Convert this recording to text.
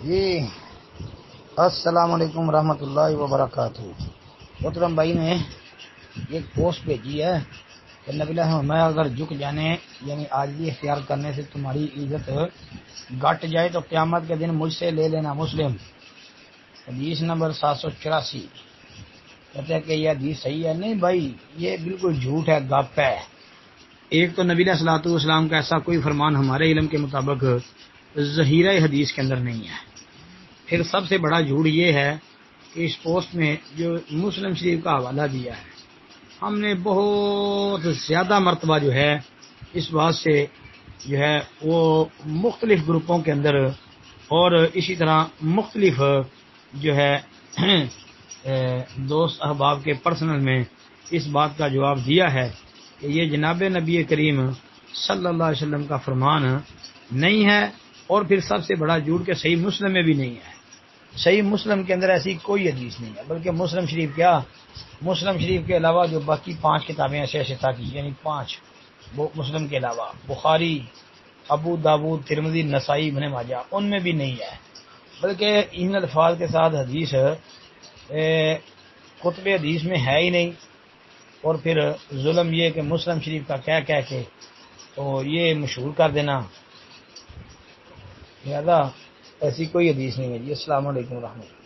جی السلام علیکم ورحمۃ اللہ وبرکاتہ۔ محترم بھائی نے ایک پوسٹ بھیجی ہے کہ نبی اللہ میں اگر جھک جانے یعنی عاجزی اختیار کرنے سے تمہاری عزت گٹ جائے تو قیامت کے دن مجھ سے لے لینا۔ مسلم حدیث نمبر 784۔ کہتے ہیں کہ یہ حدیث صحیح ہے؟ نہیں بھائی، یہ بالکل جھوٹ ہے، گپ ہے۔ ایک تو نبی علیہ الصلوۃ والسلام کا ایسا کوئی فرمان ہمارے علم کے مطابق ذخیرہ حدیث کے اندر نہیں ہے۔ پھر سب سے بڑا جھوٹ یہ ہے کہ اس پوسٹ میں جو مسلم شریف کا حوالہ دیا ہے، ہم نے بہت زیادہ مرتبہ جو ہے اس بات سے جو ہے وہ مختلف گروپوں کے اندر اور اسی طرح مختلف جو ہے دوست احباب کے پرسنل میں اس بات کا جواب دیا ہے کہ یہ جناب نبی کریم صلی اللہ علیہ وسلم کا فرمان نہیں ہے۔ اور پھر سب سے بڑا جھوٹ کہ صحیح مسلم میں بھی نہیں ہے۔ صحیح مسلم کے اندر ایسی کوئی حدیث نہیں ہے، بلکہ مسلم شریف کیا، مسلم شریف کے علاوہ جو باقی 5 کتابیں ایسے کی یعنی 5 مسلم کے علاوہ بخاری، ابو داود، ترمذی، نسائی، ابن ماجہ، ان میں بھی نہیں ہے۔ بلکہ ان الفاظ کے ساتھ حدیث کتب حدیث میں ہے ہی نہیں۔ اور پھر ظلم یہ کہ مسلم شریف کا کہہ کے تو یہ مشہور کر دینا، لہذا ایسی کوئی حدیث نہیں ہے جی۔ السلام علیکم ورحمۃ اللہ۔